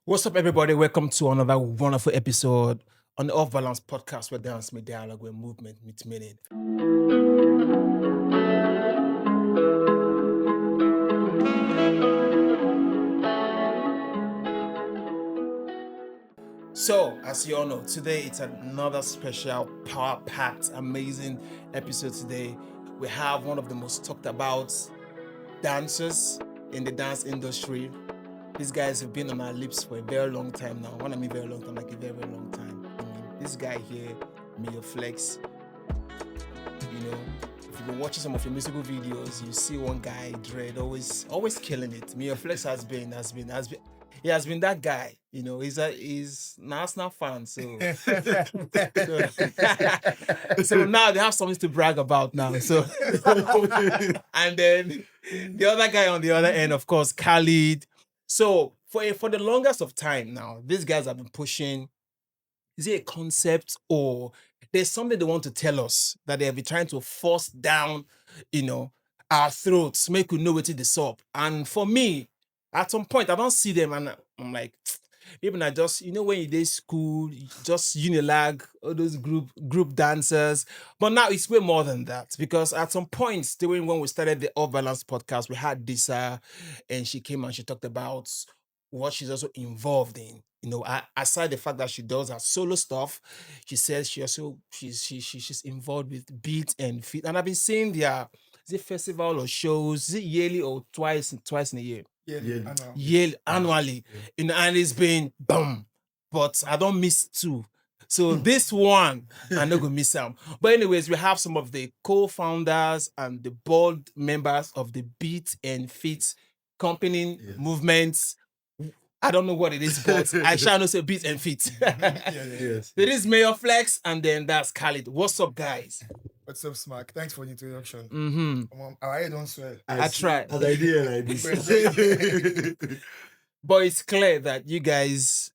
What's up, everybody? Welcome to another wonderful episode on the OffBalance Podcast, where dance meets dialogue, where movement meets meaning. So, as you all know, today it's another special, power-packed, amazing episode today. We have one of the most talked about dancers in the dance industry. These guys have been on our lips for a very long time now. When I mean very long time, like a very, very long time. I mean, this guy here, Mayorflexx, if you've been watching some of your musical videos, you see one guy, Dread, always killing it. Mayorflexx has been that guy. He's an Arsenal fan, so so now they have something to brag about now. So and then the other guy on the other end, of course, Khalid. So for the longest of time now, these guys have been pushing. Is it a concept or there's something they want to tell us that they have been trying to force down, our throats, make we know what it is up. And for me, at some point, I don't see them and I'm like, even I just, when you did school, just Unilag, all those group dancers. But now it's way more than that because at some point during when we started the OffBalance podcast, we had Disa and she came and she talked about what she's also involved in. Aside the fact that she does her solo stuff, she says she's involved with BeatNFeet. And I've been seeing their festival or shows, is it yearly or twice in a year? Yearly, annually. And it's been boom. But I don't miss two. So this one, I'm not gonna miss them. But anyways, we have some of the co-founders and the board members of the BeatNFeet Company movements. I don't know what it is, but I shall not say BeatNFeet. Yes. It is Mayorflexx, and then that's Khalid. What's up, guys? What's up, Smack? Thanks for the introduction. Mm-hmm. I don't swear. I tried. As I did like this. But it's clear that you guys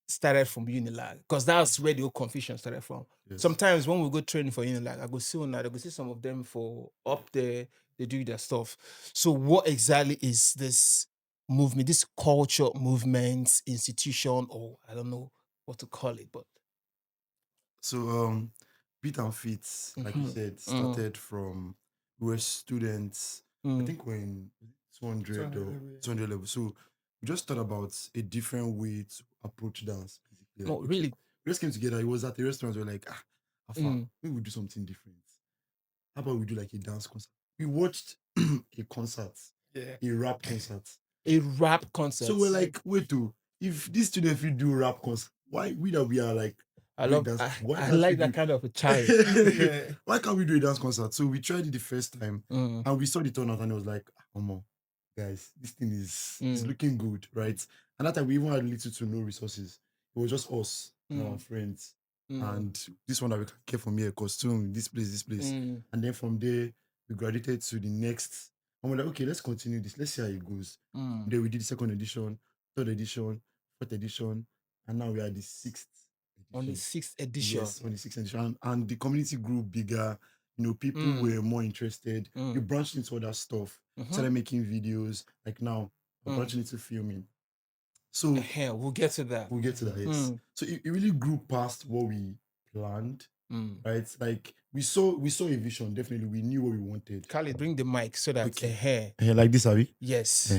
started from Unilag, because that's where the whole confusion started from. Yes. Sometimes when we go training for Unilag, I go see some of them for up there, they do their stuff. So what exactly is this movement, this culture movement, institution, or I don't know what to call it, but So BeatNFeet, like you said, started from we were students. I think we're in 200 or 200 level. So we just thought about a different way to approach dance. Basically. no, really. We just came together. It was at the restaurant. We were like, maybe we do something different. How about we do like a dance concert? We watched a concert, a rap concert. A rap concert. So we're like, wait, if these students will do rap concert, why we are like, I doing love dance? Why I can't we like do- that kind of a child. Why can't we do a dance concert? So we tried it the first time and we saw the turnout and it was like, guys, this thing is looking good, right? And that time we even had little to no resources. It was just us and our friends. And this one that we can get from here, costume, this place. And then from there, we graduated to the next. And we're like, okay, let's continue this. Let's see how it goes. Then we did the second edition, third edition, fourth edition, and now we are the sixth edition. On the sixth edition. Yes, on the sixth edition. And the community grew bigger. People were more interested. We branched into other stuff. Started making videos. Like now, we're branching into filming. So We'll get to that. we'll get to that, yes. So it really grew past what we planned, right? Like we saw a vision, definitely. We knew what we wanted. Khalid, bring the mic so that Okay. Like this, Abby? Yes.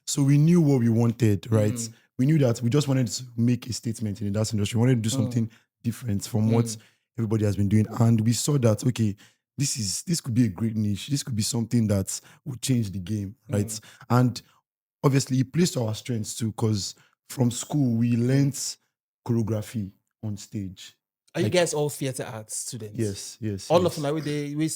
So we knew what we wanted, right? We knew that we just wanted to make a statement in the dance industry. We wanted to do something different from what everybody has been doing. And we saw that, okay, this could be a great niche. This could be something that would change the game, right? And obviously it plays to our strengths too, because from school we learned choreography on stage. Are you guys all theater arts students? Yes. All of them, we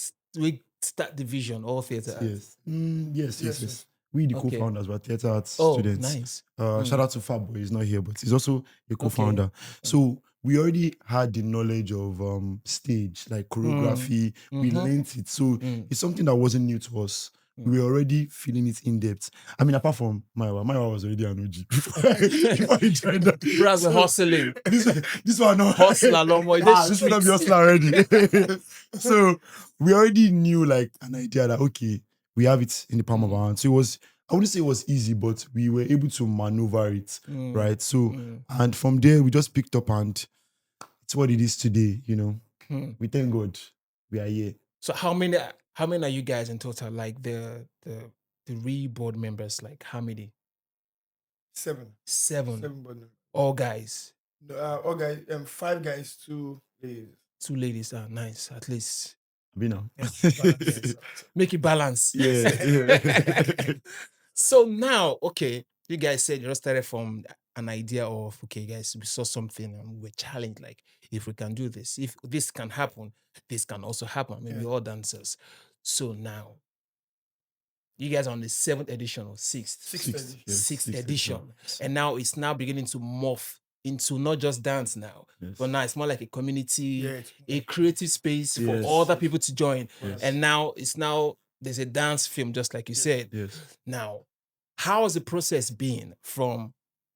start division, all theater arts. Yes. We the Okay. co-founders were theater arts Oh, students. nice. Shout out to Fab Boy, he's not here, but he's also a co-founder. So we already had the knowledge of stage, like choreography. We learned it. So it's something that wasn't new to us. We were already feeling it in depth. I mean, apart from Maiwa was already an OG before he joined us. Bras were hustling. This one no Hustle along with this would not be hustler already. So we already knew like an idea that okay, we have it in the palm of our hand. So it was I wouldn't say it was easy, but we were able to maneuver it, right? So, Mm. and from there, we just picked up and it's what it is today, Mm. We thank God we are here. So how many are you guys in total? Like the board members, like how many? 7. Seven. 7 board members. All guys. No, all guys, 5 guys, 2 ladies. 2 ladies. Ah, nice. At least Now. Yes. make it balance. Yeah. So now, okay, you guys said you just started from an idea of, okay, guys, we saw something and we were challenged, like, if we can do this, if this can happen, this can also happen. Maybe all dancers. So now, you guys are on the 7th edition or 6th? Sixth edition. Edition. And now it's now beginning to morph into not just dance now, but now it's more like a community, a creative space for other people to join. And now there's a dance film, just like you said. Yes. Now, how has the process been from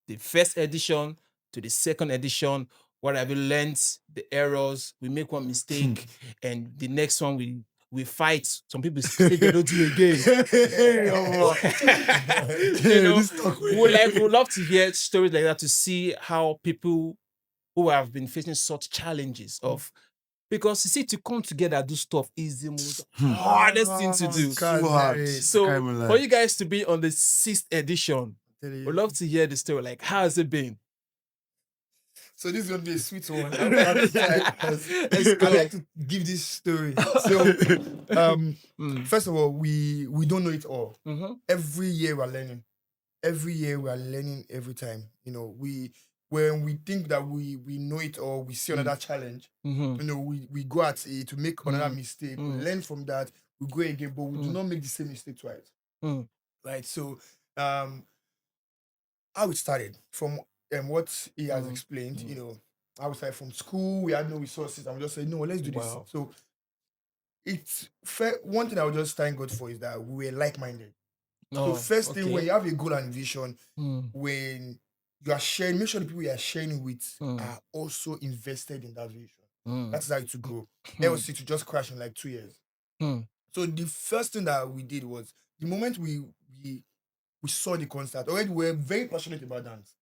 the 1st edition to the 2nd edition? What have you learned? The errors, we make one mistake, and the next one we fight. Some people say they don't do it again. We'd love to hear stories like that, to see how people who have been facing such challenges because you see, to come together and do stuff is the most hardest thing to do. So hard. So for you guys to be on the 6th edition, we'd love to hear the story. Like, how has it been? So this is going to be a sweet one. I like to give this story. So, first of all, we don't know it all. Every year we're learning. Every year we're learning every time. When we think that we know it all, we see another challenge. We go at it to make another mistake. We learn from that. We go again, but we do not make the same mistake twice. Right? So, how it started from what he has explained, I was like, from school, we had no resources, and we just said, no, let's do this. So it's one thing I would just thank God for is that we were like-minded. So first thing, when you have a goal and vision, when you are sharing, make sure the people you are sharing with are also invested in that vision. That's how it to grow. Else it to just crash in like 2 years. So the first thing that we did was, the moment we saw the concert, already we were very passionate about dance.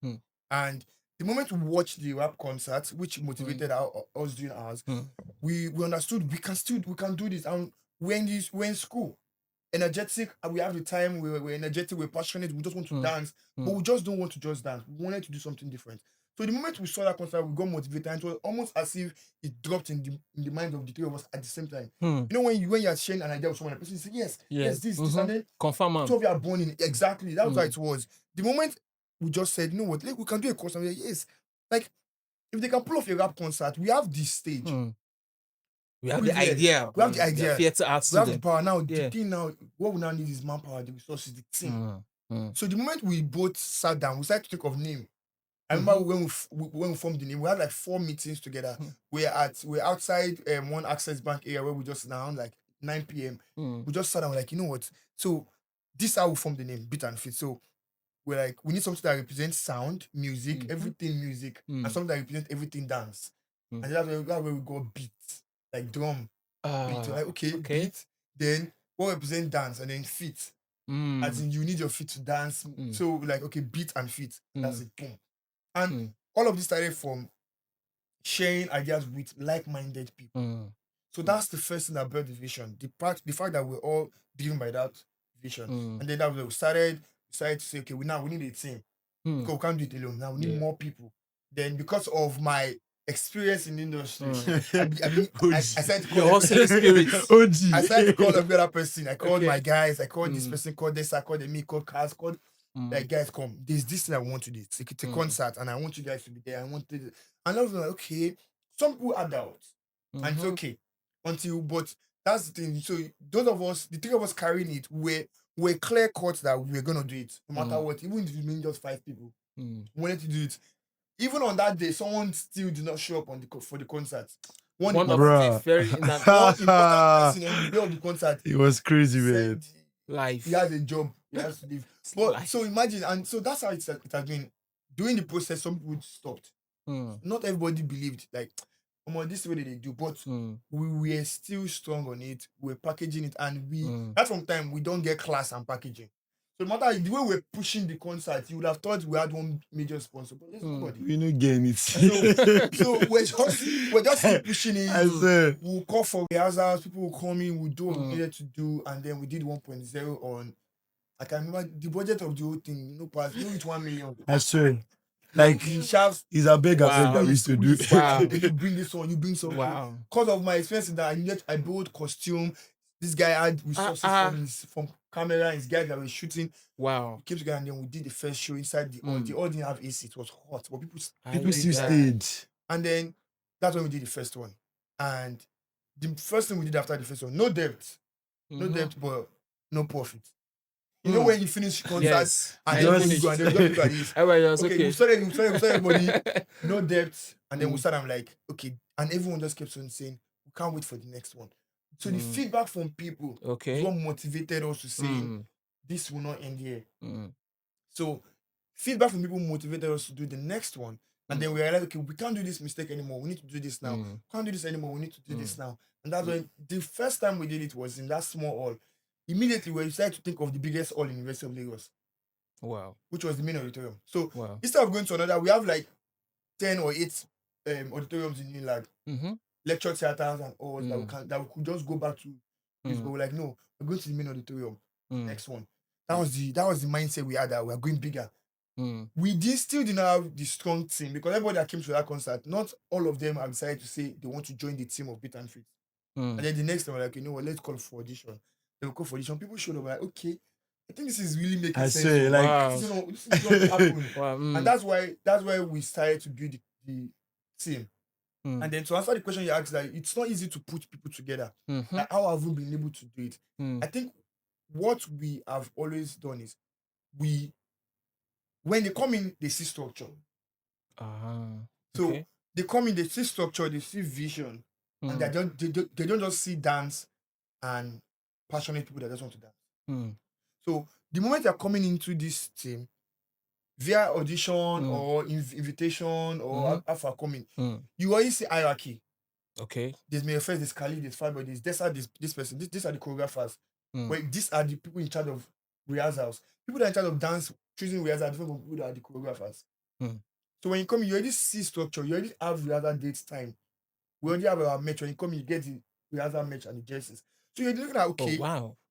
And the moment we watched the rap concert, which motivated us doing ours, we understood we can do this. And we're in school, energetic, and we have the time, we're energetic, we're passionate, we just want to dance, but we just don't want to just dance. We wanted to do something different. So the moment we saw that concert, we got motivated, and it was almost as if it dropped in the mind of the 3 of us at the same time. When you are sharing an idea with someone, the person says, yes, this, and then confirm. 2 of you are born in exactly. That was how it was. The moment we just said, you know what, we can do a concert. Like, yes, like if they can pull off a rap concert, we have this stage. We have the idea. We have the idea. Theater arts. We have the power now. The thing now, what we now need is manpower, the resources, the team. So the moment we both sat down, we started to think of name. I remember when we formed the name, we had like 4 meetings together. We're outside one Access Bank area where we just now like 9 p.m. We just sat down, like, you know what? So this is how we formed the name, BeatNFeet. So we're like, we need something that represents sound, music, everything music, and something that represents everything dance. And that's where we got beat, like drum, beat. So like, okay, beat. Then what represents dance, and then feet. As in, you need your feet to dance. So like, okay, beat and feet. That's it. Boom. And all of this started from sharing ideas with like-minded people. So that's the first thing that built the vision. The fact that we're all driven by that vision. And then that was where we started to say, okay, we need a team. Because we can't do it alone. Now we need more people. Then because of my experience in the industry, I started to call your hustling spirit. I started to call every other person. I called my guys. I called this person, called this, I called me, called Kaz, called like, guys, come. There's this thing I want to do. It's a concert, and I want you guys to be there. I want to. And I was like, okay. Some people are doubts, and it's okay but that's the thing. So those of us, the 3 of us carrying it, we're clear cut that we're gonna do it no matter what. Even if it means just 5 people, we wanted to do it. Even on that day, someone still did not show up for the concert. One of the very important person on the day of the concert. It was crazy, man. Life. He has a job. He has to live. But so imagine, and so that's how it has been. During the process, some people stopped. Not everybody believed, like, this is the way they do. But we were still strong on it. We're packaging it, and right from time we don't get class and packaging. So no matter the way we're pushing the concert, you would have thought we had one major sponsor, but there's nobody. We no getting it. So we're just keep pushing it. I said, We'll call for rehearsals, people will come in, we'll do what we needed to do, and then we did 1.0 on. I can remember the budget of the whole thing, past, with 1 million. I swear. Like, The shafts, it's a beg that we used to do. you bring this one, you bring something. Wow. Because of my experience in that, I built costume. This guy had resources from camera, his guys that were shooting. Wow. We came together and then we did the first show inside the hall. The hall didn't have AC, it was hot, but People still stayed. And then that's when we did the first one. And the first thing we did after the first one, no debt. No debt, but no profit. You know when you finish concert and then you go and then you look at this. Okay. We started everybody, no debt. And then we started, I'm like, okay. And everyone just kept on saying, we can't wait for the next one. So the feedback from people is what motivated us to say, this will not end here. So feedback from people motivated us to do the next one. And then we realized, okay, we can't do this mistake anymore. We need to do this now. We can't do this anymore. We need to do this now. And that's when the first time we did it was in that small hall. Immediately, we decided to think of the biggest hall in the University of Lagos. Wow. Which was the main auditorium. So instead of going to another, we have like 10 or 8 auditoriums in Unilag. Lecture theaters and all that we could just go back to. But we're like, no, we're going to the main auditorium. Next one. That was the mindset we had, that we are going bigger. We still didn't have the strong team, because everybody that came to that concert, not all of them have decided to say they want to join the team of BeatNFeet. And then the next time we're like, you know what, let's call for audition. They will call for audition. People showed up, like, okay, I think this is really making sense. I say, like, this is going to happen. And that's why we started to build the team. And then to answer the question you asked, like, it's not easy to put people together. Like, how have we been able to do it? I think what we have always done is when they come in, they see structure. So they come in, they see structure, they see vision, and they don't just see dance and passionate people that just want to dance. So the moment they're coming into this team via audition or invitation or after coming, you already see hierarchy. Okay. There's Mayorflexx, there's Khalid, there's Fiber, there's this person, these are the choreographers. But these are the people in charge of rehearsals. People that are in charge of dance, choosing rehearsals, different from people that are the choreographers. So when you come in, you already see structure, you already have rehearsal dates time. We already have our match. When you come in, you get the rehearsal match and the jerseys. So you're looking at, okay,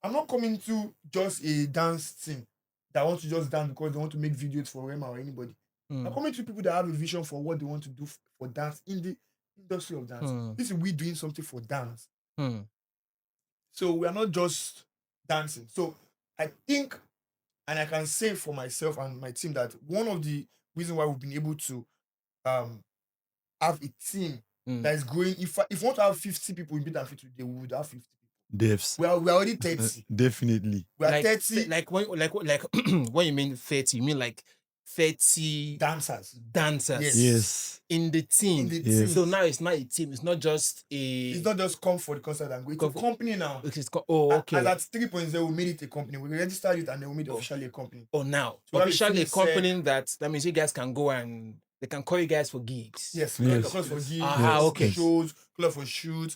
I'm not coming to just a dance team that want to just dance because they want to make videos for Rema or anybody. I'm coming to people that have a vision for what they want to do for dance in the industry of dance. This is we doing something for dance. So we are not just dancing. So I think, and I can say for myself and my team, that one of the reasons why we've been able to have a team that is growing. If we want to have 50 people in BeatNFeet today, we would have 50 people. Devs. We are already 30. Definitely. We are like 30. Like when you mean 30, you mean like 30 dancers. Yes. In the team. Yes. So now it's not a team. It's not just It's not just come for the concert and go. It's a company now. Okay. And at 3.0, we made it a company. We registered it and then we made it officially a company. Now. So officially a company that means you guys can go and they can call you guys for gigs. Yes. Call for gigs. Okay. Shows, call for shoots.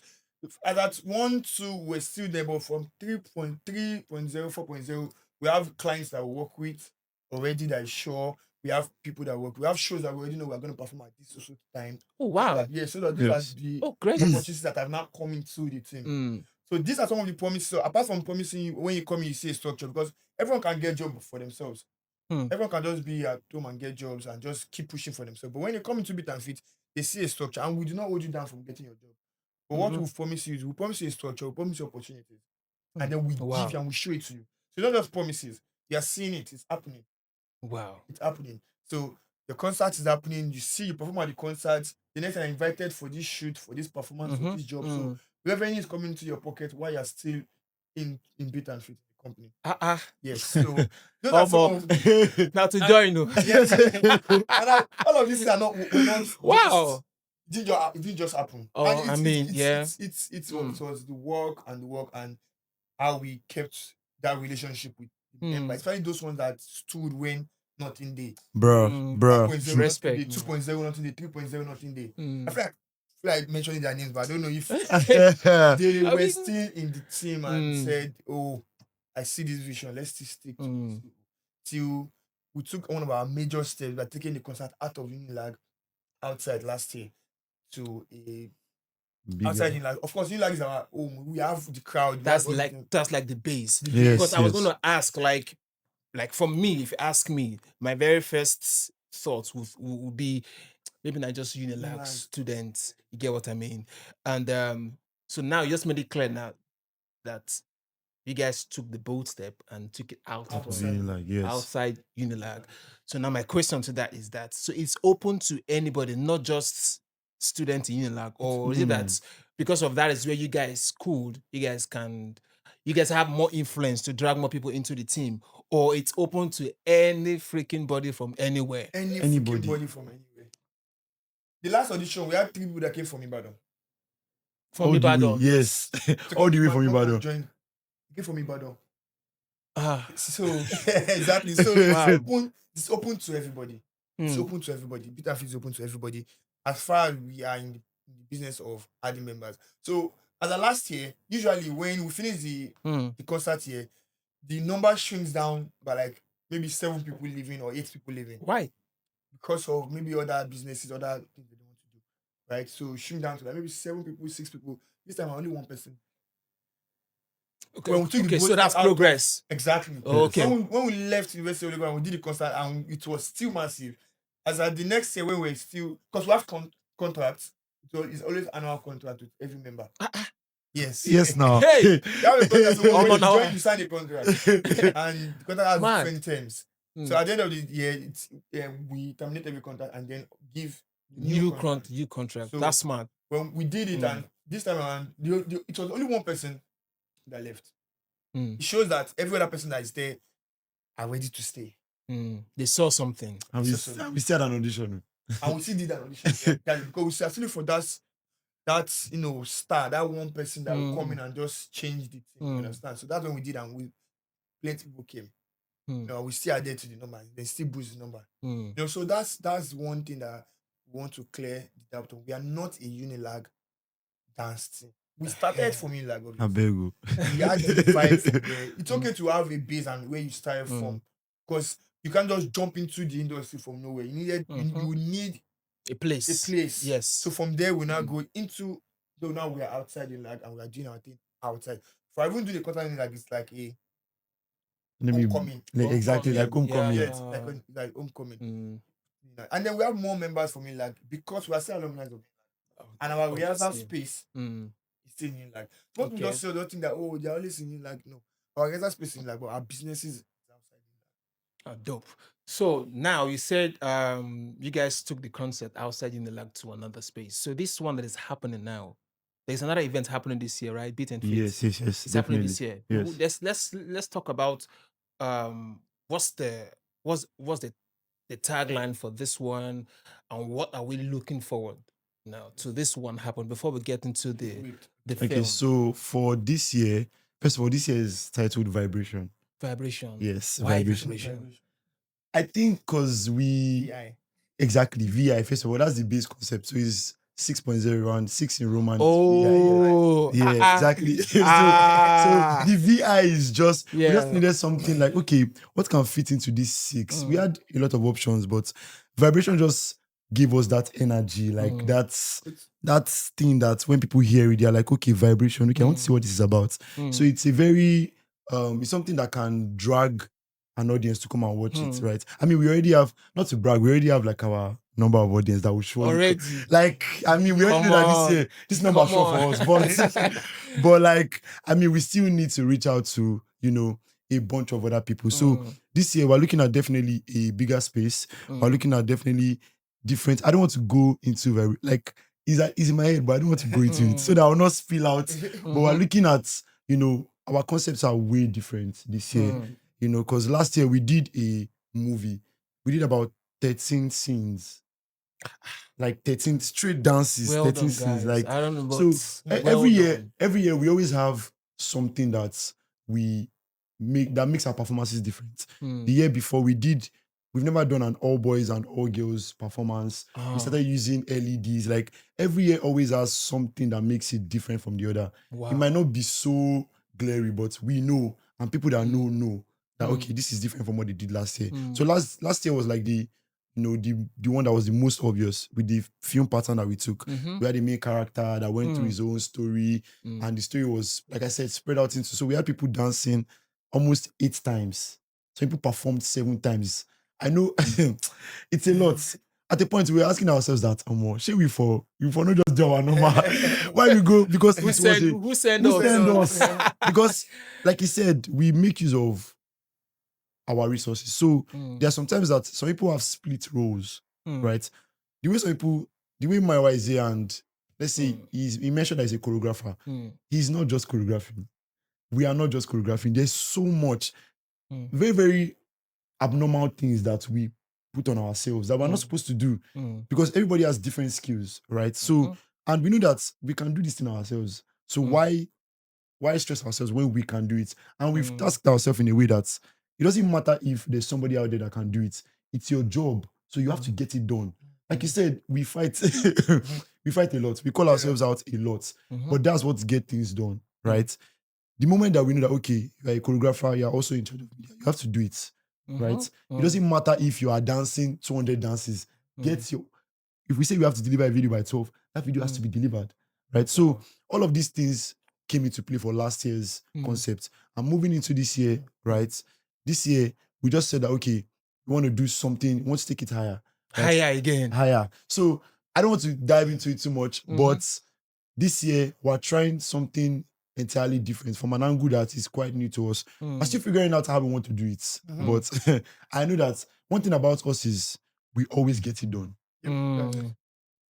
At that 1, 2, we're still there, but from 3.3.0, 4.0, we have clients that we work with already that is sure. We have people that work. We have shows that we already know we're going to perform at this social time. Oh, wow. So that these are the opportunities that have now come into the team. So these are some of the promises. So apart from promising, when you come in, you see a structure, because everyone can get jobs for themselves. Everyone can just be at home and get jobs and just keep pushing for themselves. But when you come into BeatNFeet, they see a structure, and we do not hold you down from getting your job. But what we promise you is we promise you a structure, we promise you opportunities. And then we give you and we show it to you. So it's not just promises. You are seeing it. It's happening. Wow. It's happening. So the concert is happening. You see, you perform at the concert. The next time you're invited for this shoot, for this performance, for this job. So revenue is coming into your pocket while you're still in BeatNFeet, the company. Yes. So those are some of now to join you. Yes. And all of these are not wow. It didn't just happen. Oh, And it was the work and how we kept that relationship with them. Especially those ones that stood when nothing did. Bro. 1.0, Respect. 2.0, nothing did. 3.0, nothing did. I feel like mentioning their names, but I don't know if they were still in the team and said, "Oh, I see this vision. Let's still stick to this." till we took one of our major steps by taking the concert out of Unilag outside last year to a outside Bigger. Unilag. Of course, Unilag is our home. We have the crowd. That's like the base. Yes, Because I was yes. going to ask, like for me, if you ask me, my very first thoughts would be maybe not just Unilag Unilag. students. You get what I mean? And so now you just made it clear now that you guys took the bold step and took it out Outside. from Like, yes. outside Unilag. So now my question to that is that so it's open to anybody, not just students in Unilag, or is it that because of that is where you guys could, you guys have more influence to drag more people into the team, or it's open to any freaking body from anywhere? Anybody Anybody. from anywhere. The last audition, we had 3 people that came from Ibadan. From All the way, Ibadan. yes. All the way from Ibadan. Came from Ibadan. Ah, So exactly. So it's open to everybody. It's hmm. open to everybody. BeatNFeet is open to everybody. As far as we are in the business of adding members. So as of last year, usually when we finish the concert here, the number shrinks down by like maybe 7 people leaving or 8 people leaving Why? because of maybe other businesses, other things they don't want to do. Right? So shrink down to like maybe 7 people, 6 people. This time only 1 person. Okay, When we took the okay, so boat that's out- progress. Exactly. Okay. When we left University of Lagos and we did the concert and it was still massive. As at the next year when we're still, because we have contracts, so it's always annual contract with every member. Yes. Yes, now. Hey! You have a contract, so when Oh, you no. join, you sign a contract. And the contract has Mad. different terms. Mm. So at the end of the year, we terminate every contract and then give New contract. contract. So- That's smart. When we did it and this time around, it was only 1 person that left. Mm. It shows that every other person that is there are ready to stay. They saw something. And we still had an audition. And we still did an audition because we actually for that star, that 1 person that will come in and just change the thing. You understand? So that's when we did, and plenty people came. We still added to the number, they still boost the number. So that's one thing that we want to clear the doubt on. We are not a Unilag dance team. We started from Unilag, obviously. I beg you. We had the vibe from there. It's okay to have a base and where you start from, because you can't just jump into the industry from nowhere. You need A place. a place. Yes. So from there, we now go into. So now we are outside in Lag and we are doing our thing outside. For I even do the content in Lag, it's like a homecoming. Exactly, like homecoming. Yeah. Yes, like homecoming. And then we have more members from Lag because we are still alumni of Lag. And our rehearsal space is still in Lag. Most people don't say, don't think that they're always in Lag. No, our rehearsal space is in Lag, but our businesses is outside Lag. Dope. So now you said you guys took the concert outside Unilag to another space. So this one that is happening now, there's another event happening this year, right? BeatNFeet. Yes. It's happening this year. Yes. Let's talk about what's the tagline for this one, and what are we looking forward now to this one happen before we get into the Okay, film. so for this year, first of all, this year is titled Vibration. Vibration. Yes, Why vibration. I think because we VI. exactly VI. First of all, that's the base concept. So it's 6.0 and 6 in Roman. Oh, exactly. So the VI is just we just needed something like, okay, what can fit into this 6? We had a lot of options, but vibration just gave us that energy, like that thing that when people hear it, they're like, okay, vibration. Okay, I want to see what this is about. So it's a very it's something that can drag an audience to come and watch it, right? I mean, we already have, not to brag, we already have like our number of audience that will show. Already. Like, I mean, we already know that this number show for us, but like, I mean, we still need to reach out to, a bunch of other people. So this year we're looking at definitely a bigger space. We're looking at definitely different. I don't want to go into it's in my head, but I don't want to go into it so that I will not spill out. But we're looking at, our concepts are way different this year. Because last year we did a movie. We did about 13 scenes. Like 13 straight dances, well 13 done, scenes. guys. Like I don't know, but so every year we always have something that makes our performances different. The year before we've never done an all boys and all girls performance. We started using LEDs. Like every year always has something that makes it different from the other. Wow. It might not be so glary, but we know, and people that know. that okay, this is different from what they did last year. So last year was like the one that was the most obvious with the film pattern that we took. We had a main character that went through his own story, and the story was, like I said, spread out into. So we had people dancing almost 8 times. Some people performed 7 times. I know it's a lot. At the point we were asking ourselves that, should we for not just do our normal? Why we go? Because Who sent us? Because, like you said, we make use of our resources. So there are sometimes that some people have split roles, right? The way Maiwa is here, and let's say he mentioned that he's a choreographer. He's not just choreographing. We are not just choreographing. There's so much very, very abnormal things that we put on ourselves that we're not supposed to do because everybody has different skills, right? So, and we know that we can do this thing ourselves. So why stress ourselves when we can do it? And we've tasked ourselves in a way that it doesn't matter if there's somebody out there that can do it. It's your job. So you have to get it done. Like you said, we fight. We fight a lot. We call ourselves out a lot. But that's what gets things done, right? The moment that we know that, okay, you're a choreographer, you're also in charge of media, you have to do it, right? It doesn't matter if you are dancing 200 dances. If we say we have to deliver a video by 12, that video has to be delivered, right? So all of these things came into play for last year's concept. And moving into this year, right? This year, we just said that, okay, we want to do something, we want to take it higher. Right? Higher again. Higher. So I don't want to dive into it too much, but this year, we're trying something entirely different from an angle that is quite new to us. I'm still figuring out how we want to do it. But I know that one thing about us is we always get it done.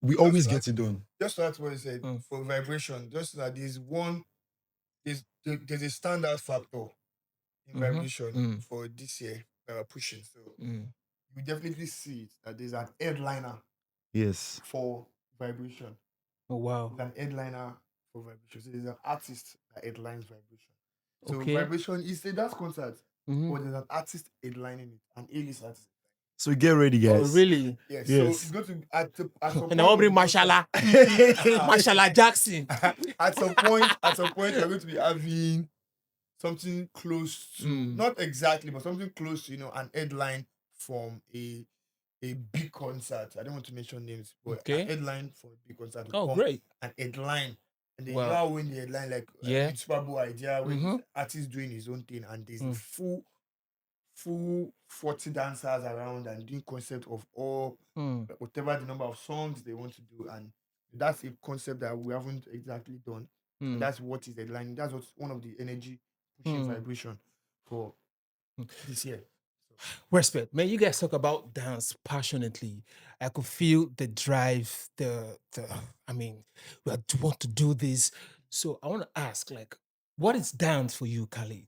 We always get it done. Just that's what I said for vibration. Just that there's a standout factor in vibration for this year that we're pushing. So you definitely see it that there's an headliner. Yes. For vibration. Oh wow. There's an headliner for vibration. So there's an artist that headlines vibration. So vibration is a dance concert, but there's an artist headlining it, an A-list artist. So get ready, guys. Oh, really? Yes. Yes. So it's going to at some And I will bring Mashallah. Mashallah Jackson. At some point, we're going to be having something close to, not exactly, but something close to, an headline from a big concert. I don't want to mention names, but a headline for a big concert. Oh, great. An headline. And then you know when the headline, like Super Bowl idea, where the artist doing his own thing, and there's a full 40 dancers around and doing concept of all whatever the number of songs they want to do, and that's a concept that we haven't exactly done. That's what is headlining. That's what's one of the energy pushing vibration for this year. Respect, man. You guys talk about dance passionately. I could feel the drive. We want to do this. So I want to ask, like, what is dance for you, Khalid?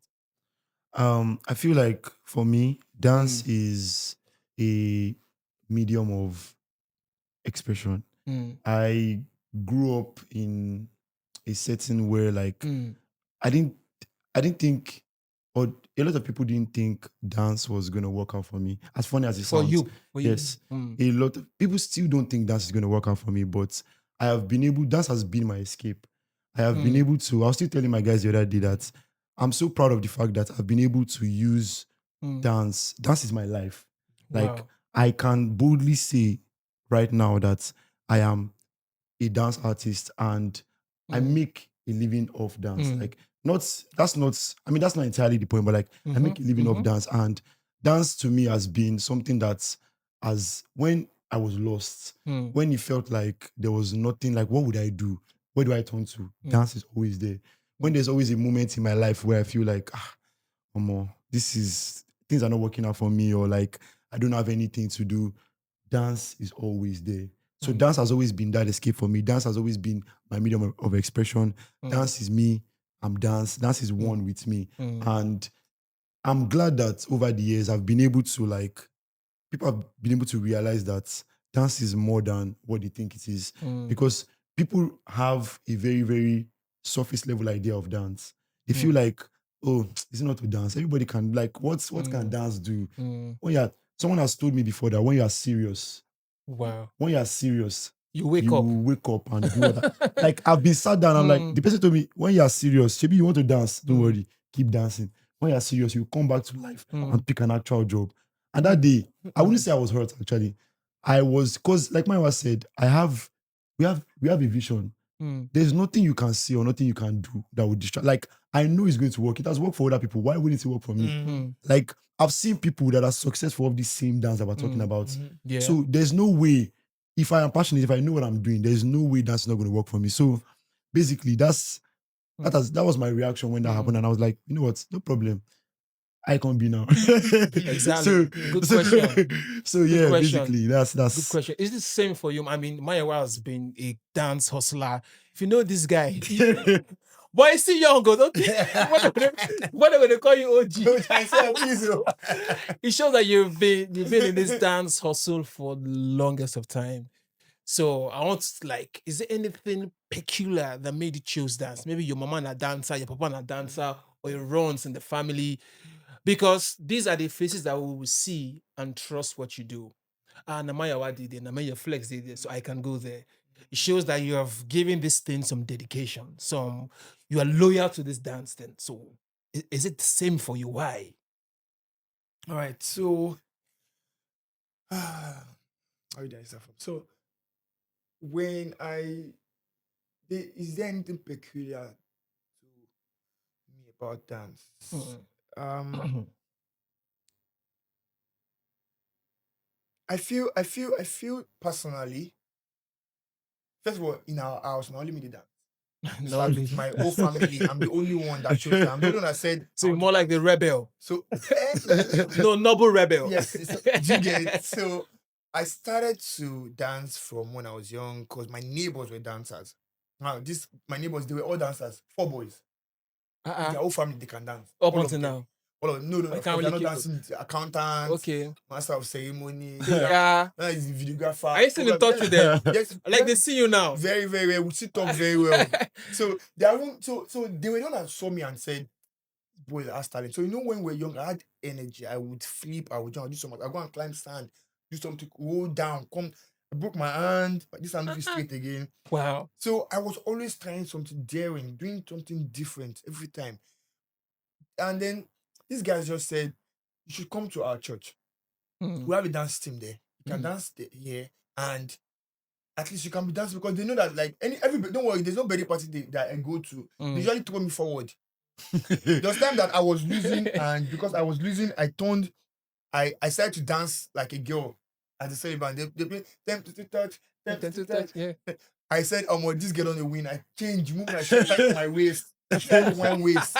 I feel like for me, dance is a medium of expression. I grew up in a setting where, like, I didn't think, or a lot of people didn't think dance was going to work out for me. As funny as it sounds. For yes. you. A lot of people still don't think dance is going to work out for me, but dance has been my escape. I have been able to, I was still telling my guys the other day that I'm so proud of the fact that I've been able to use dance. Dance is my life. Like, I can boldly say right now that I am a dance artist and I make a living off dance. Like, that's not entirely the point, but like, I make a living off dance. And dance to me has been something that, as when I was lost, when it felt like there was nothing, like, what would I do? Where do I turn to? Dance is always there. When there's always a moment in my life where I feel like, things are not working out for me, or like, I don't have anything to do, dance is always there. So dance has always been that escape for me. Dance has always been my medium of expression. Dance is me. I'm dance. Dance is one with me. And I'm glad that over the years, I've been able to, like, people have been able to realize that dance is more than what they think it is. Because people have a very, very surface level idea of dance. They feel like, it's not to dance. Everybody can, like, what can dance do? Someone has told me before that when you are serious, you wake up and do that. Like, I've been sat down, I'm like, the person told me, when you are serious, maybe you want to dance, don't worry, keep dancing. when you're serious, you come back to life and pick an actual job. And that day, I wouldn't say I was hurt actually. I was, because like my wife said, we have a vision. There's nothing you can see or nothing you can do that would distract. Like, I know it's going to work. It has worked for other people. Why wouldn't it work for me? Like, I've seen people that are successful of the same dance that we're talking about. Yeah. So there's no way, if I am passionate, if I know what I'm doing, there's no way that's not going to work for me. So basically, that was my reaction when that happened. And I was like, you know what? No problem. I can be now. Exactly. Good question. So yeah, Good question. basically, that's Good question. Is the same for you? I mean, Mayorflexx has been a dance hustler. If you know this guy, boy, he's still young. Don't what are they call you OG? It shows that you've been in this dance hustle for the longest of time. So I want like, is there anything peculiar that made you choose dance? Maybe your mama a dancer, your papa a dancer, or it runs in the family. Because these are the faces that we will see and trust what you do. Namayawa did it, Mayorflexx did it, so I can go there. It shows that you have given this thing some dedication, you are loyal to this dance thing. So is it the same for you? Why? All right, so how did I start from? So when is there anything peculiar to me about dance? I feel personally. First of all, in our house, my only me did dance. No, My whole family, I'm the only one that chose that. I'm the only one that said. so you're more like the rebel. So No, noble rebel. yes, do you get it? So I started to dance from when I was young because my neighbors were dancers. Now, my neighbors, they were all dancers, 4 boys. Their whole family, they can dance. Up until now. No, I of can't course, they're really not keep dancing. Accountants, Okay. master of ceremony. Yeah. Now he's videographer. Are you still in touch with them? Yes, Like they see you now. very, very well. We still talk very well. So they haven't. So they were the one that saw me and said, "Boy, has talent." So you know, when we were young, I had energy. I would flip. I would jump. I would do so much. I go and climb sand. Do something. Roll down. Come. I broke my hand. But this hand is straight again. Wow. So I was always trying something daring, doing something different every time. And then these guys just said, "You should come to our church. We have a dance team there. You can dance here, and at least you can be dancing," because they know that like everybody. Don't worry, there's no birthday party that I go to. They usually throw me forward. There was time that I was losing, and because I was losing, I started to dance like a girl at the celebrant. They play them to touch, them to touch. Yeah. I said, this girl on the win. I changed, move my shirt back to my waist. One waist.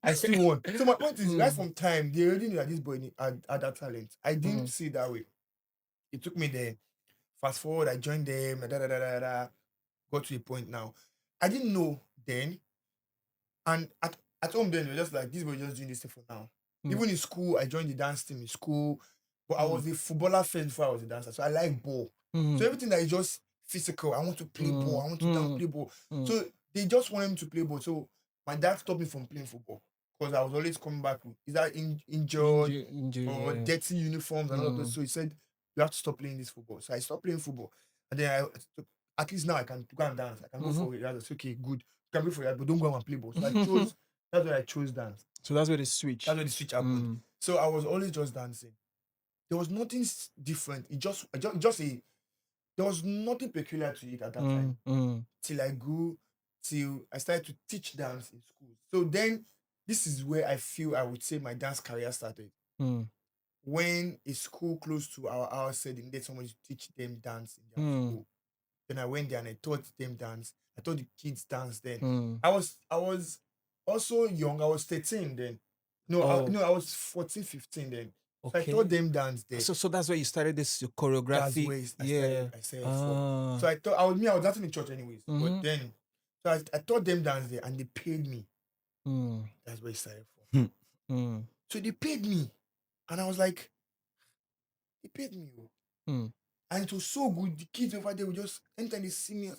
I still won. So my point is, right from time, they already knew that this boy had that talent. I didn't see it that way. It took me there. Fast forward, I joined them. Got to a point now. I didn't know then. And at home then, they were just like, this boy just doing this thing for now. Even in school, I joined the dance team in school. But I was a footballer first before I was a dancer. So I like ball. So everything that is just physical, I want to play ball. I want to dance, play ball. So they just wanted me to play ball. So my dad stopped me from playing football because I was always coming back with either injured or dirty uniforms and all of those. So he said, you have to stop playing this football. So I stopped playing football. And then at least now I can go and dance. I can go for it. I was okay, good. You can go for it, but don't go and play ball. So that's why I chose dance. So that's where the switch. That's where the switch happened. So I was always just dancing. There was nothing different. There was nothing peculiar to it at that time. Till I grew, till I started to teach dance in school. So then, this is where I feel I would say my dance career started. When a school close to our house said they needed someone to teach them dance in their school. Then I went there and I taught them dance. I taught the kids dance then. I was also young. I was 13 then. I was 14, 15 then. Okay. So I taught them dance there. So that's where you started this choreography. That's where I started from. So I was dancing in church anyways. But then, so I taught them dance there and they paid me. That's where it started from. So they paid me. And I was like, they paid me. And it was so good. The kids over there would just, anytime they see me,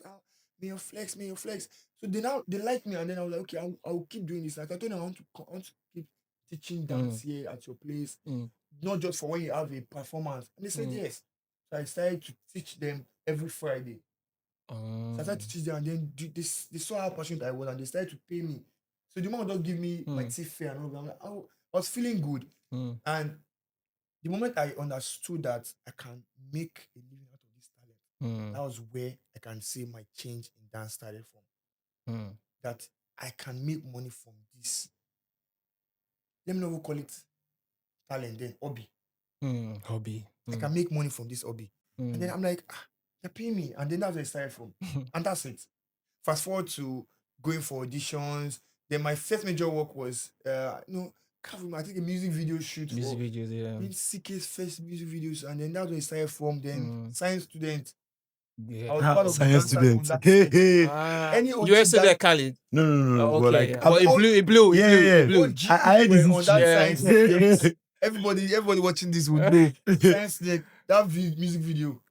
Mayorflexx. So they like me. And then I was like, okay, I'll keep doing this. Like I told them I want to keep teaching dance here at your place. Not just for when you have a performance. And they said yes. So I started to teach them every Friday. So I started to teach them, and then they saw how passionate I was, and they started to pay me. So the moment don't give me my teeth fair and all that, I'm like, I was feeling good. And the moment I understood that I can make a living out of this talent, that was where I can see my change in dance started from. That I can make money from this. Let me know who call it talent then, hobby. Hobby. I can make money from this hobby. And then I'm like, they're paying me. And then that's where it started from. And that's it. Fast forward to going for auditions. Then my first major work was, I think a music video shoot. Music videos, yeah. CK's first music videos. And then that's where it started from. Then science student. Yeah. I was part of the Science dancers student. on that set. Any You were still there, Khalid? No. Oh, But okay. like, Well, it blew. I heard on that this. science student. Everybody watching this would know. Science student. That music video.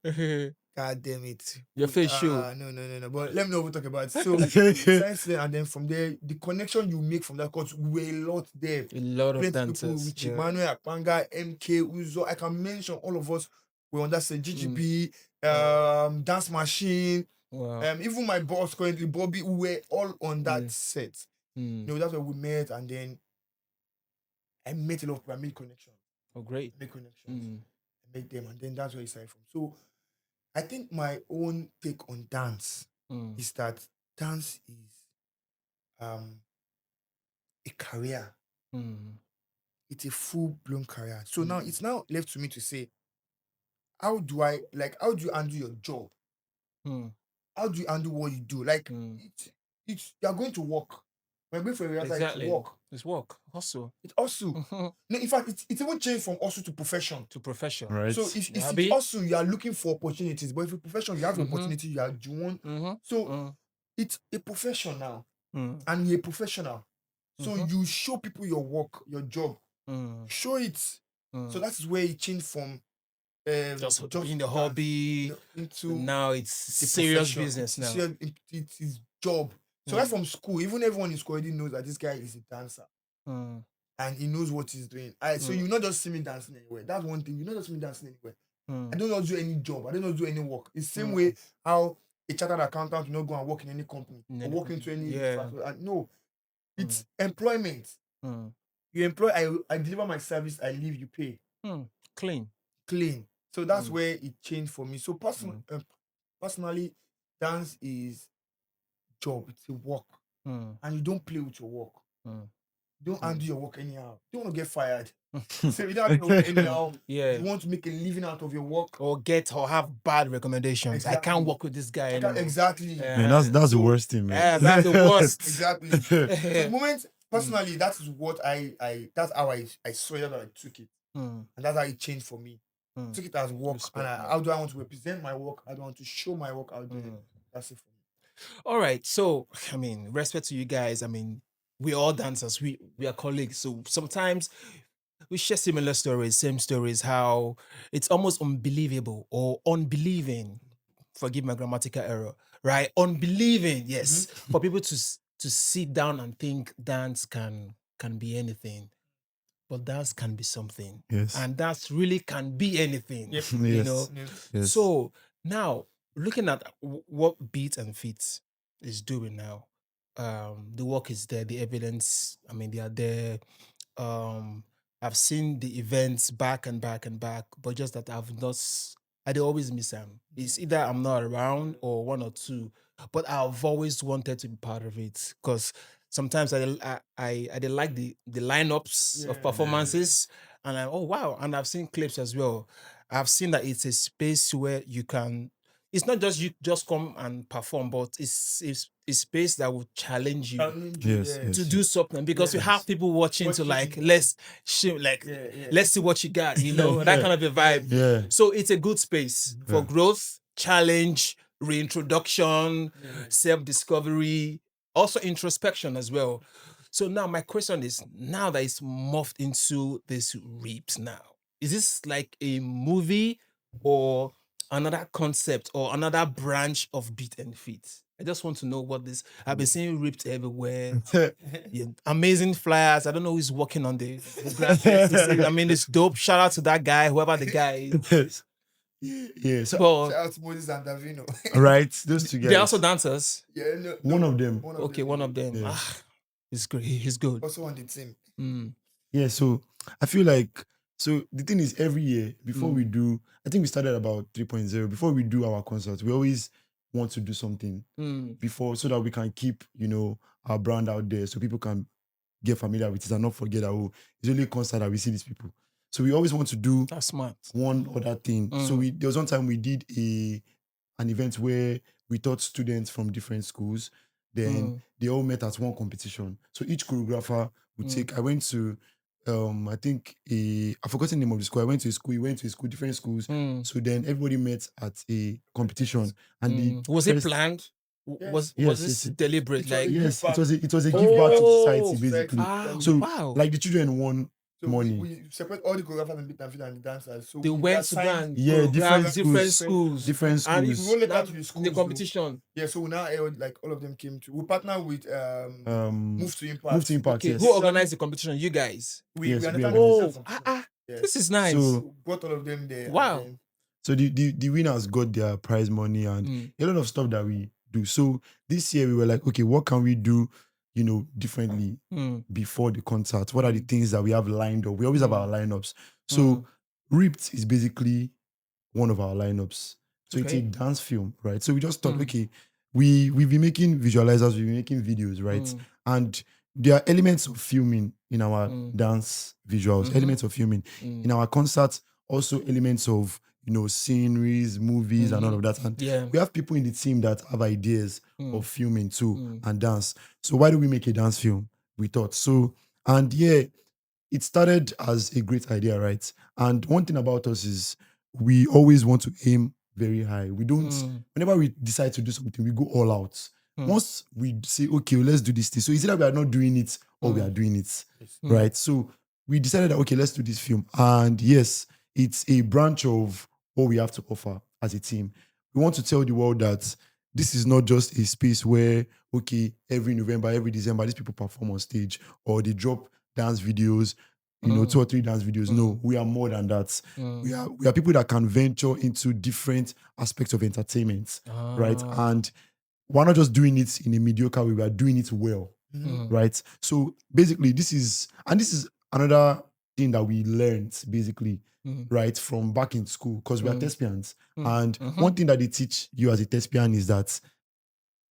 God damn it. Your face show. No. But let me know what we talk about. So, science student, and then from there, the connection you make from that course, we were a lot there. A lot of Plenty dancers. Richie Manuel, Akpanga, MK, Uzo. I can mention all of us. We on that set. GGB, Dance Machine. Wow. Even my boss currently, Bobby, we were all on that set. That's where we met, and then I met a lot of people. I made connections. Oh, great. I made them, and then that's where it started from. So I think my own take on dance is that dance is a career. It's a full-blown career. So now it's now left to me to say, how do you handle your job? How do you handle what you do? Like, you're going to work. When going for a rehearsal, Exactly. it's work. It's work. Hustle. It's hustle. No, in fact, it's even changed from hustle to profession. To profession. Right. So if it's hustle, you are looking for opportunities. But if it's profession, you have an opportunity, you want. So it's a profession now. And you're a professional. So you show people your work, your job. Show it. So that's where it changed from just being the hobby into now it's serious business now. It's his job. So right from school, even everyone in school already knows that this guy is a dancer. And he knows what he's doing. So you not just see me dancing anywhere. That's one thing. You not just see me dancing anywhere. I don't do any job. I don't do any work. It's the same way how a chartered accountant will not go and work in any company or work into any no. It's employment. You employ, I deliver my service, I leave, you pay. Clean. So that's where it changed for me. So personally, dance is job. It's a work. And you don't play with your work. Don't undo your work anyhow. You don't want to get fired. So you don't have to work anyhow. You want to make a living out of your work. Or have bad recommendations. Exactly. I can't work with this guy anymore. Exactly. Man, that's the worst thing, man. Yeah, that's the worst. Exactly. So the moment, personally, that is what that's how I saw it, that I took it. And that's how it changed for me. Took it as work. And how do I want to represent my work? How do I want to show my work out there? That's it for me. All right. So, respect to you guys. We're all dancers. We are colleagues. So sometimes we share similar stories, same stories, how it's almost unbelievable or unbelieving. Forgive my grammatical error, right? Unbelieving, yes. For people to sit down and think dance can be anything. But dance can be something. Yes. And dance really can be anything. Yep. You know? Yes. So now, looking at what BeatNFeet is doing now, the work is there, the evidence, they are there. I've seen the events back and back, but just that I do always miss them. It's either I'm not around or one or two, but I've always wanted to be part of it because sometimes I like the lineups of performances, and oh wow, and I've seen clips as well. I've seen that it's a space where you can. It's not just you just come and perform, but it's a space that will challenge you to do something because you have people watching to let's see what you got, that kind of a vibe. Yeah. So it's a good space for growth, challenge, reintroduction, self-discovery, also introspection as well. So now my question is, now that it's morphed into this Reaps now, is this like a movie or another concept or another branch of BeatNFeet? I just want to know what this. I've been seeing Ripped everywhere. Amazing flyers. I don't know who's working on the graphics. It's dope. Shout out to that guy, whoever the guy is. Yeah. So, shout out to Moses and Davino. Right, those two guys. They're also dancers. Yeah, one of them. Okay, one of them. Yeah. He's great. He's good. Also on the team. Yeah, so I feel like the thing is every year before we do, I think we started about 3.0. Before we do our concerts, we always want to do something before so that we can keep, our brand out there so people can get familiar with it and not forget that it's only a concert that we see these people. So we always want to do That's smart. one other thing. So there was one time we did an event where we taught students from different schools. Then they all met at one competition. So each choreographer would take. I went to, I think I forgot the name of the school. I went to a school. We went to a school, different schools. So then everybody met at a competition. And was it planned? Was this deliberate? Yes, it was a give back to society basically. So wow. like the children won So money. we separate all the choreographers and BeatNFeet and the dancers. So They we went to go assigned- and different schools. Different And schools. we only Now, to the in schools. the though. competition. Yeah, so now like all of them came to. We partner with Move to Impact. Move to Impact, Okay, yes. who organized the competition? You guys. We Yes, we understand are. the Oh, business of- Yeah. this is nice. So- We brought all of them there. Wow. and So the winners got their prize money and a lot of stuff that we do. So this year we were like, okay, what can we do, differently before the concert? What are the things that we have lined up? We always have our lineups. So Ripped is basically one of our lineups. So it's a dance film, right? So we just thought, okay, we've been making visualizers, we've been making videos, right? And there are elements of filming in our dance visuals, elements of filming in our concerts, also elements of sceneries, movies, and all of that. And we have people in the team that have ideas of filming too and dance. So why do we make a dance film? We thought so, and yeah, it started as a great idea, right? And one thing about us is we always want to aim very high. We don't. Whenever we decide to do something, we go all out. Once we say, okay, let's do this thing. So it's either we are not doing it or we are doing it, right? So we decided that, okay, let's do this film. And yes, it's a branch of what we have to offer as a team. We want to tell the world that this is not just a space where, okay, every November, every December, these people perform on stage or they drop dance videos, 2 or 3 dance videos. No, we are more than that. We are people that can venture into different aspects of entertainment, right? And we're not just doing it in a mediocre way, we are doing it well, right? So basically, this is another thing that we learned basically, right, from back in school, because we are thespians. And one thing that they teach you as a thespian is that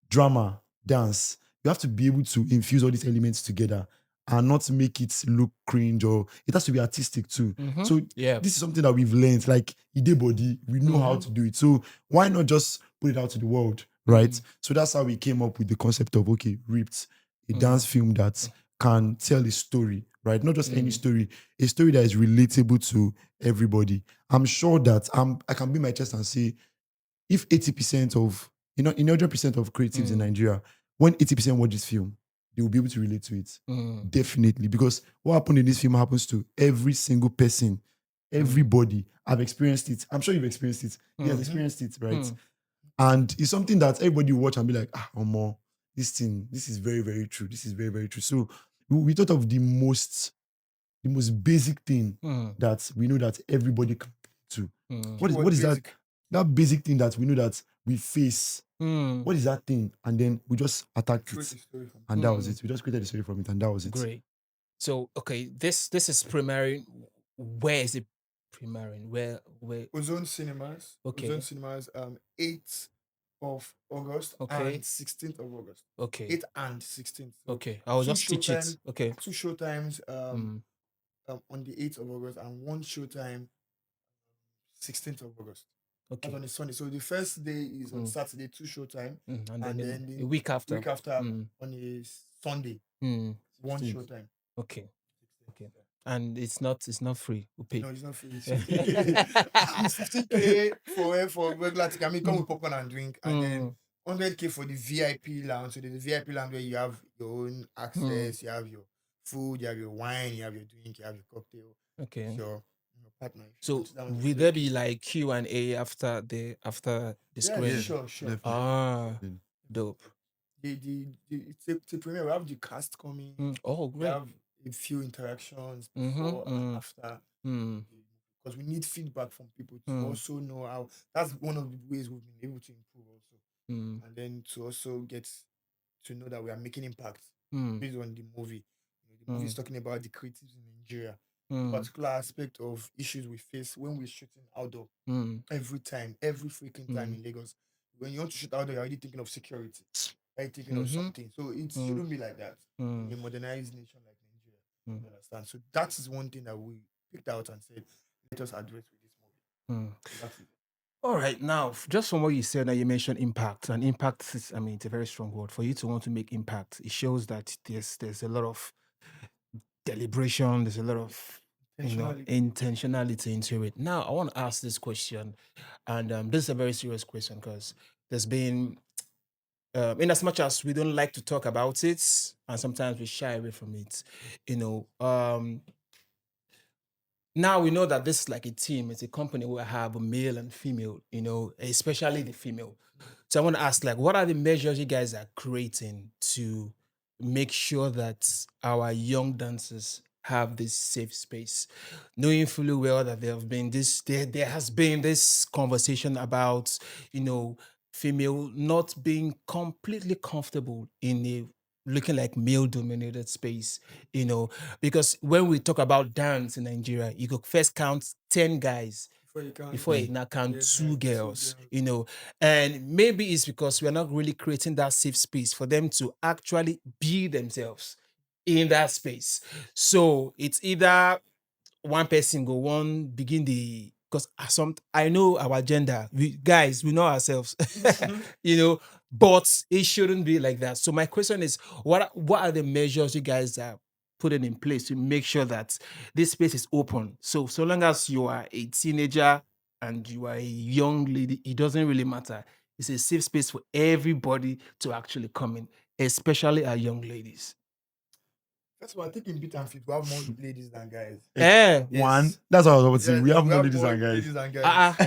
drama, dance, you have to be able to infuse all these elements together and not make it look cringe, or it has to be artistic too. So this is something that we've learned, like Ide body, we know how to do it. So why not just put it out to the world, right? So that's how we came up with the concept of, okay, Ripped, a dance film that can tell a story, right? Not just any story, a story that is relatable to everybody. I'm sure that I can beat my chest and say, if 80% of, in 100% of creatives in Nigeria, when 80% watch this film, they will be able to relate to it. Definitely. Because what happened in this film happens to every single person, everybody. I've experienced it. I'm sure you've experienced it. He has experienced it, right? And it's something that everybody will watch and be like, Omo, this is very, very true. This is very, very true. So we thought of the most basic thing that we know that everybody can do. What is that? That basic thing that we know that we face. What is that thing? And then we just attacked it. And that was it. We just created the story from it, and that was it. Great. So okay, this is premiering. Where is it premiering? Where Ozone Cinemas. Okay. Ozone Cinemas, 8th of August and 16th of August. Okay. 8th and 16th. So Okay. I'll two just stitch it. showtime- Okay. 2 showtimes on the 8th of August and 1 showtime 16th of August. Okay. That's on a Sunday. So the first day is on Saturday, 2 showtime. And and then then a week after. Week after on a Sunday, 1 showtime. Okay. Okay. And it's not free. We pay. No, it's not free. It's 50K for regular ticket. I mean, come with popcorn and drink, and then 100K for the VIP lounge. So there's a VIP lounge where you have your own access, you have your food, you have your wine, you have your drink, you have your cocktail. Okay. Your partner. So will there be like Q&A after the screen? Yeah, sure. Definitely. Dope. It's a premiere. We have the cast coming. Oh, We great. have a few interactions before and after. Because we need feedback from people to also know how. That's one of the ways we've been able to improve also. And then to also get to know that we are making impact based on the movie. The movie is talking about the creatives in Nigeria, Mm. particular aspect of issues we face when we're shooting outdoor. Every freaking time in Lagos. When you want to shoot outdoor, you're already thinking of security. You're thinking of something. So it shouldn't be like that in a modernized nation like Nigeria. You understand? So that is one thing that we picked out and said, let us address with this movie. So that's it. All right, now just from what you said, now you mentioned impact, and impact is, I mean, it's a very strong word. For you to want to make impact, it shows that there's a lot of deliberation, there's a lot of intentionality into it. Now, I want to ask this question, and this is a very serious question because there's been, in as much as we don't like to talk about it, and sometimes we shy away from it, now we know that this is like a team, it's a company where I have a male and female, especially the female. So I want to ask, like, what are the measures you guys are creating to make sure that our young dancers have this safe space, knowing fully well that there has been this conversation about, female not being completely comfortable in a looking like male dominated space, because when we talk about dance in Nigeria, you could first count 10 guys before you now count two girls, and maybe it's because we're not really creating that safe space for them to actually be themselves in that space. So it's either one person go one begin the, because I know our gender, we know ourselves, but it shouldn't be like that. So my question is, what are the measures you guys are putting in place to make sure that this space is open? So long as you are a teenager and you are a young lady, it doesn't really matter. It's a safe space for everybody to actually come in, especially our young ladies. That's why I think in BeatNFeet we have more ladies than guys. One, that's what I was about to say. We have more ladies than guys.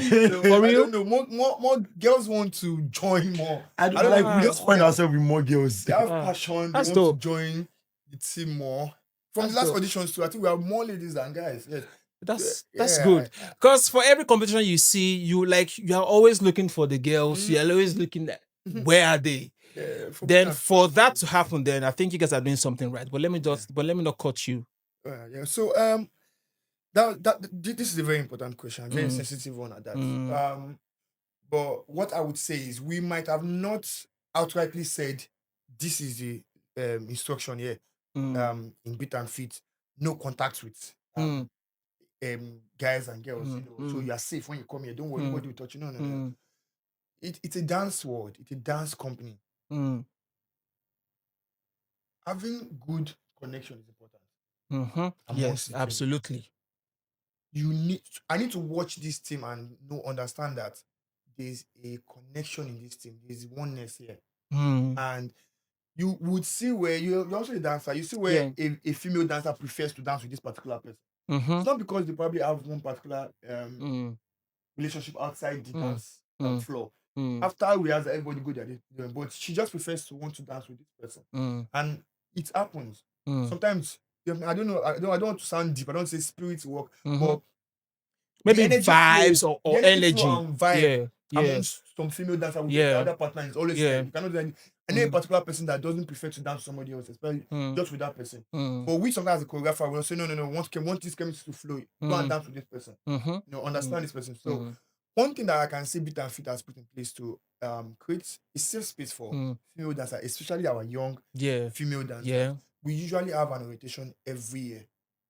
So, For real? I don't know. More girls want to join more. I don't like. We just find ourselves with more girls. They have passion. They want to join the team more. From the last auditions too, I think we have more ladies than guys. Yes. That's good. Because for every competition you see, you are always looking for the girls. You're always looking at where are they. Then for that to happen, then I think you guys are doing something right. But let me not cut you. So this is a very important question, very sensitive one at that. But what I would say is we might have not outrightly said this is the instruction here in BeatNFeet, no contact with guys and girls. So you are safe when you come here. Don't worry, nobody will touch you. No. It's a dance world. It's a dance company. Having good connection is important. Yes, absolutely. I need to watch this team and understand that there's a connection in this team. There's oneness here. And you would see where you're also a dancer. You see where a female dancer prefers to dance with this particular person. It's not because they probably have one particular relationship outside the dance floor. After we ask everybody go there, but she just prefers to want to dance with this person, and it happens sometimes. I don't know. I don't want to sound deep. I don't say spirits work, but maybe vibes or energy. Vibe. Some female dancer with the other partner is always you cannot do any. I know a particular person that doesn't prefer to dance with somebody else, especially just with that person. But we sometimes as a choreographer will say, no, want this chemistry to flow. Go and dance with this person. Understand this person. So one thing that I can say BeatNFeet has put in place to create a safe space for female dancers, especially our young female dancers. We usually have an orientation every year.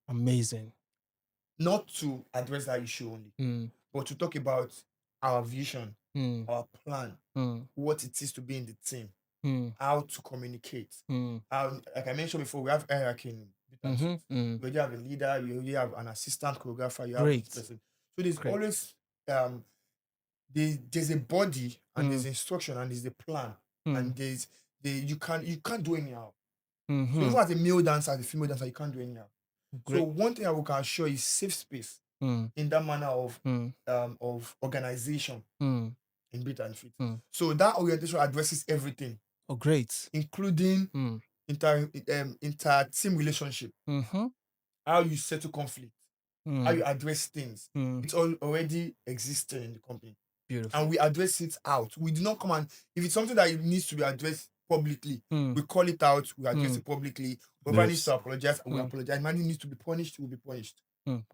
Amazing. Not to address that issue only, but to talk about our vision, our plan, what it is to be in the team, how to communicate. Like I mentioned before, we have hierarchy in BeatNFeet. You already have a leader, you already have an assistant choreographer, you have this person. So there's always there's a body and there's instruction and there's a plan and you can't do anyhow. So even as a male dancer, as a female dancer, you can't do anyhow. So one thing I can assure is safe space in that manner of organization in BeatNFeet. So that orientation addresses everything. Oh, great. Including inter-team relationship. How you settle conflict. How you address things. It's all already existing in the company. Beautiful. And we address it out. We do not come and if it's something that needs to be addressed publicly. We call it out, we address it publicly. Whoever needs Yes. to apologize, we apologize. Man who needs to be punished, will be punished.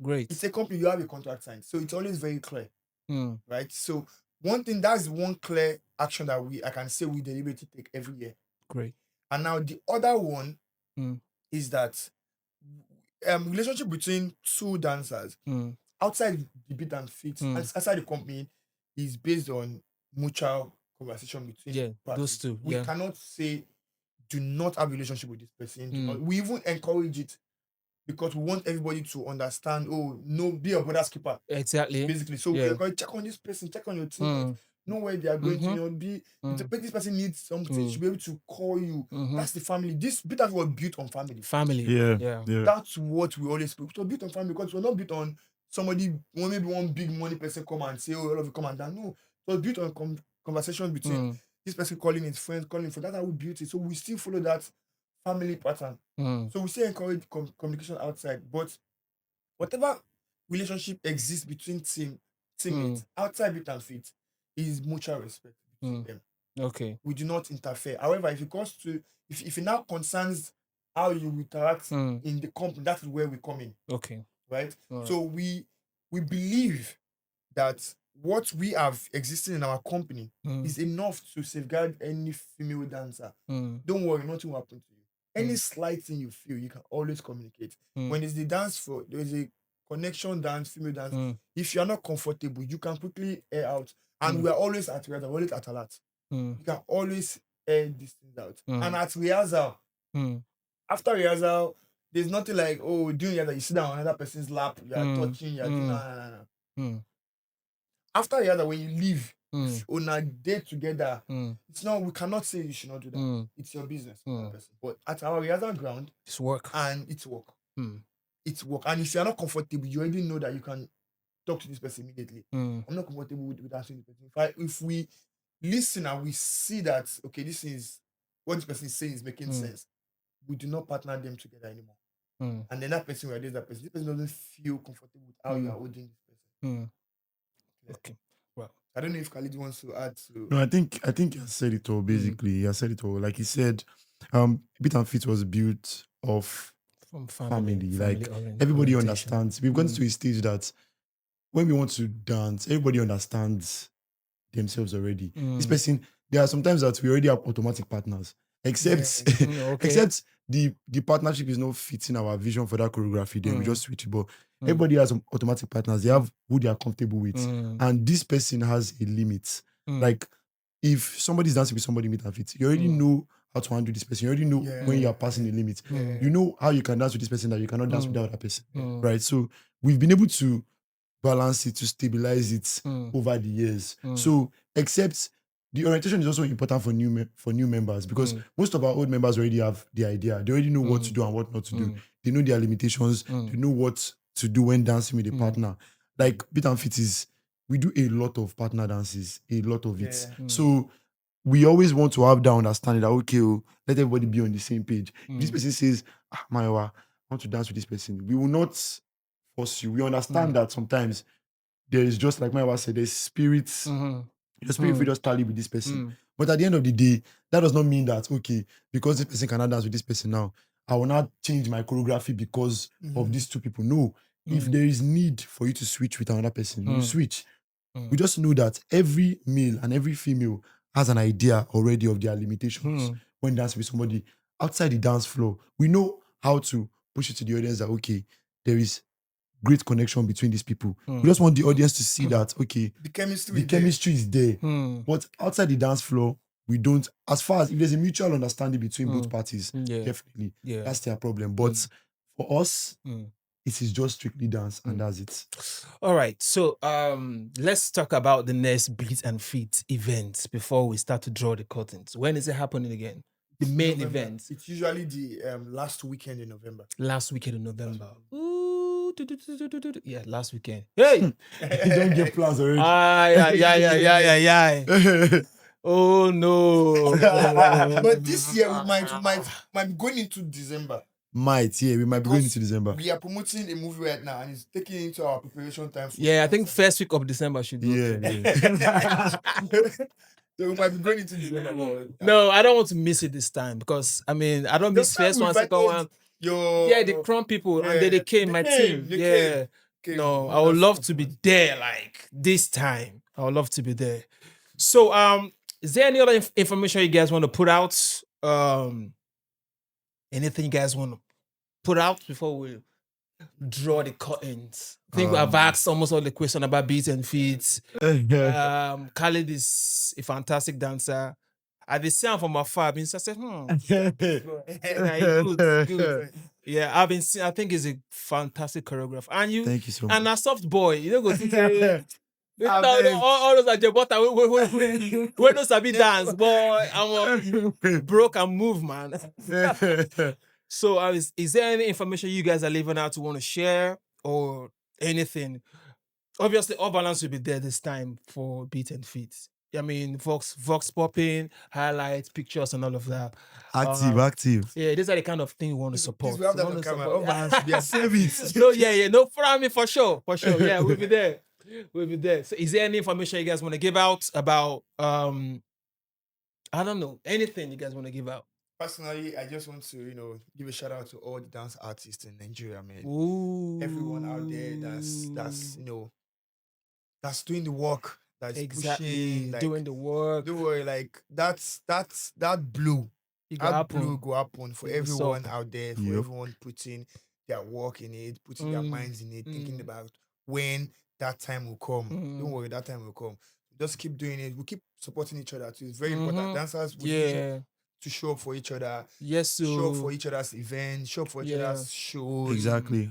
Great. It's a company, you have a contract signed. So it's always very clear. Mm. Right? So that's one clear action that I can say we deliberately take every year. Great. And now the other one is that relationship between two dancers outside the BeatNFeet and outside the company is based on mutual conversation between parties. Those two. We cannot say do not have a relationship with this person. We even encourage it because we want everybody to understand. Oh, no, be your brother's keeper. Exactly. Basically, so we encourage check on this person, check on your team. Know where they are going to. This person needs something. Should be able to call you. That's the family. This BeatNFeet was built on family. Family. Yeah. That's what we always speak. It was built on family because we're not built on somebody. Maybe one big money person come and say, "Oh, all of you come and dance." No, it was built on conversation between this person calling his friend, calling for. That's how we built it. So we still follow that family pattern. So we still encourage communication outside, but whatever relationship exists between teammates outside BeatNFeet is mutual respect between them. Okay. We do not interfere. However, if it comes to if it now concerns how you interact in the company, that's where we come in. Okay. Right? So we believe that what we have existing in our company is enough to safeguard any female dancer. Don't worry, nothing will happen to you. Any slight thing you feel, you can always communicate. When it's the dance floor, there's a connection dance, female dance. If you're not comfortable, you can quickly air out. And we are always at rehearsal, always at alert. You can always air these things out. And at rehearsal, after rehearsal, there's nothing like, oh, doing rehearsal, you sit down on another person's lap, you are touching, you are doing, no. After rehearsal, when you leave, on a day together, it's not, we cannot say you should not do that. It's your business. But at our rehearsal ground, it's work. And it's work. It's work. And if you're not comfortable, you already know that you can talk to this person immediately. I'm not comfortable with answering the person. If we listen and we see that, okay, this is what this person is saying is making sense, we do not partner them together anymore. And then that person, this person doesn't feel comfortable with how you are holding this person. Okay. Well, I don't know if Khalid wants to add to. No, I think you said it all. Basically, you said it all. Like he said, BeatNFeet was built off from family. Like everybody understands. We've gotten to a stage that when we want to dance, everybody understands themselves already. This person, there are sometimes that we already have automatic partners, except except the partnership is not fitting our vision for that choreography. Then we just switch it. But everybody has some automatic partners. They have who they are comfortable with, and this person has a limit. Like if somebody's dancing with somebody in BeatNFeet, you already know how to handle this person. You already know when you are passing the limit. You know how you can dance with this person that you cannot dance with that other person, right? So we've been able to balance it, to stabilize it over the years. So except the orientation is also important for new members because most of our old members already have the idea. They already know what to do and what not to do. They know their limitations. They know what to do when dancing with a partner. Like BeatNFeet is, we do a lot of partner dances, a lot of it. So we always want to have that understanding that, okay, let everybody be on the same page. If this person says, Mayowa, I want to dance with this person, we will not force you. We understand that sometimes there is, just like Mayowa said, there's spirits. Your spirit will just tally with this person. But at the end of the day, that does not mean that, okay, because this person cannot dance with this person now, I will not change my choreography because of these two people. No. If there is need for you to switch with another person, you switch. We just know that every male and every female has an idea already of their limitations when dancing with somebody outside the dance floor. We know how to push it to the audience that, okay, there is great connection between these people. We just want the audience to see that, okay, the chemistry is there. But outside the dance floor, we don't, as far as if there's a mutual understanding between both parties, definitely, that's their problem. But for us, it is just strictly dance and that's it. All right. So let's talk about the next BeatNFeet event before we start to draw the curtains. When is it happening again? The main event. It's usually the last weekend in November. Last weekend in November. Ooh, yeah, last weekend. Hey! You don't get plans already. Yeah. Oh no. But this year we might be going into December. We might be going into December. We are promoting a movie right now and it's taking into our preparation time. I think first week of December should be. So we might be going into December. No, I don't want to miss it this time because I don't miss first one, second one. Yeah, the Crown people and they came, my team. Yeah. No, I would love to be there like this time. I would love to be there. So is there any other information you guys want to put out? Anything you guys want to put out before we draw the curtains? I think I've asked almost all the questions about BeatsNFeet. Khalid is a fantastic dancer. I did see him from afar. I said, good. Yeah, I've been seeing, I think he's a fantastic choreographer. And you, Thank you so much. and a soft boy. You don't go to all those are Jabota. We don't sabi dance, boy. I'm broke and move, man. So, is there any information you guys are leaving out to want to share or anything? Obviously, OffBalance will be there this time for BeatNFeet. I mean, Vox popping, highlights, pictures, and all of that. Active. Yeah, these are the kind of thing we want to support. We have that on camera. OffBalance, yeah, save it. No, for sure. Yeah, we'll be there. So, is there any information you guys want to give out about? I don't know, anything you guys want to give out? Personally, I just want to, give a shout out to all the dance artists in Nigeria, man. Ooh. Everyone out there that's doing the work, that's pushing, like, doing the work. Don't worry, like that blue. Blue go happen for everyone out there, for everyone putting their work in it, putting their minds in it, thinking about when that time will come. Don't worry, that time will come. Just keep doing it. We keep supporting each other too. It's very important. Dancers, we need to show up for each other. Yes, so show up for each other's events, show up for each other's shows. Exactly.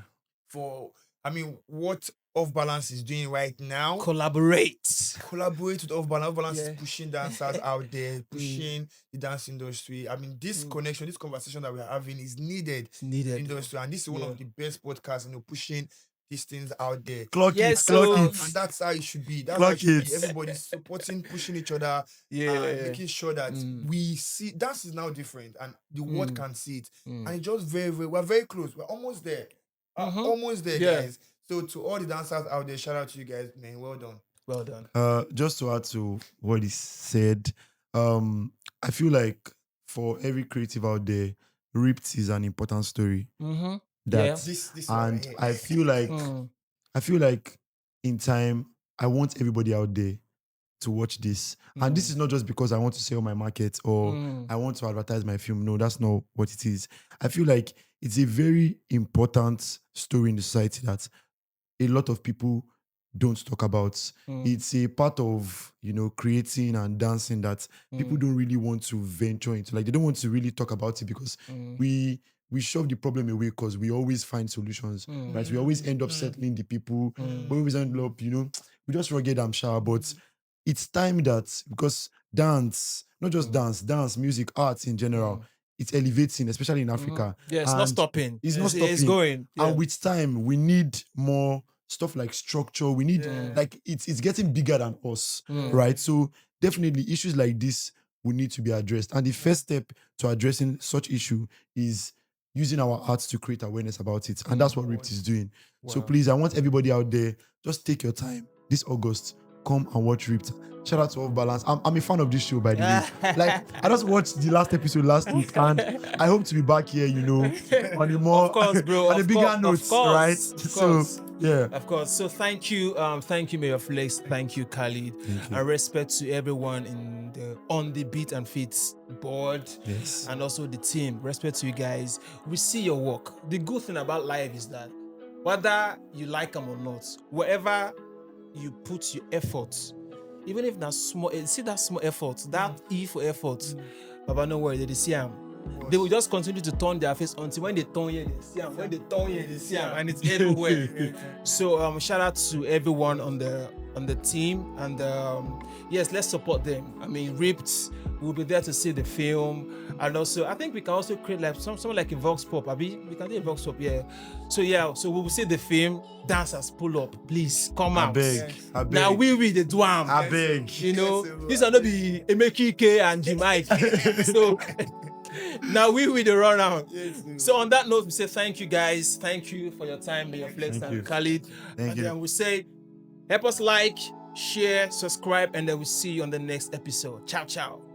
What OffBalance is doing right now. Collaborate with OffBalance. OffBalance is pushing dancers out there, pushing the dance industry. This connection, this conversation that we're having is needed. It's needed. In the industry. And this is one of the best podcasts, pushing these things out there. Clock it. And that's how it should be. That's how it should be. Everybody's supporting, pushing each other, and making sure that we see dance is now different and the world can see it. And it's just we're very close. We're almost there. Almost there, guys. So to all the dancers out there, shout out to you guys, man. Well done. Just to add to what he said, I feel like for every creative out there, Ripped is an important story. This and I feel like in time, I want everybody out there to watch this. And this is not just because I want to sell my market or I want to advertise my film. No, that's not what it is. I feel like it's a very important story in the society that a lot of people don't talk about. It's a part of, creating and dancing that people don't really want to venture into. Like, they don't want to really talk about it because we shove the problem away because we always find solutions, right? We always end up settling the people. We always end up, we just rugged and shy. But it's time that, because dance, not just dance, music, arts in general, it's elevating, especially in Africa. Yeah, it's not stopping. It's stopping. It's going. Yeah. And with time, we need more stuff like structure. We need, it's getting bigger than us, right? So definitely issues like this will need to be addressed. And the first step to addressing such issue is using our arts to create awareness about it. And that's what Ripped is doing. Wow. So please, I want everybody out there, just take your time this August, come and watch Ripped. Shout out to OffBalance. I'm a fan of this show, by the way. Like, I just watched the last episode last week, and I hope to be back here, on a more, of course, bro, on a bigger note, right? So, yeah. Of course. So thank you, Mayorflexx. Thank you, Khalid. And respect to everyone on the BeatNFeet board, and also the team. Respect to you guys. We see your work. The good thing about life is that whether you like them or not, wherever you put your efforts, even if that's small, see that small effort, that E for effort, Baba, no worry, they see them. They will just continue to turn their face until when they turn here, they see them. When they turn here, they see them, and it's everywhere. So shout out to everyone on the team, and yes, let's support them. Ripped will be there to see the film, and also I think we can also create like something like a Vox Pop. We can do a Vox Pop, So we will see the film. Dancers, pull up, please come out. I beg. Now we the dwam. I beg. These are not be Emeki K and Jim Ike. So now we the run out. So on that note, we say thank you guys. Thank you for your time, Mayorflexx and Khalid. Thank you. Then we say, help us like, share, subscribe, and then we'll see you on the next episode. Ciao, ciao.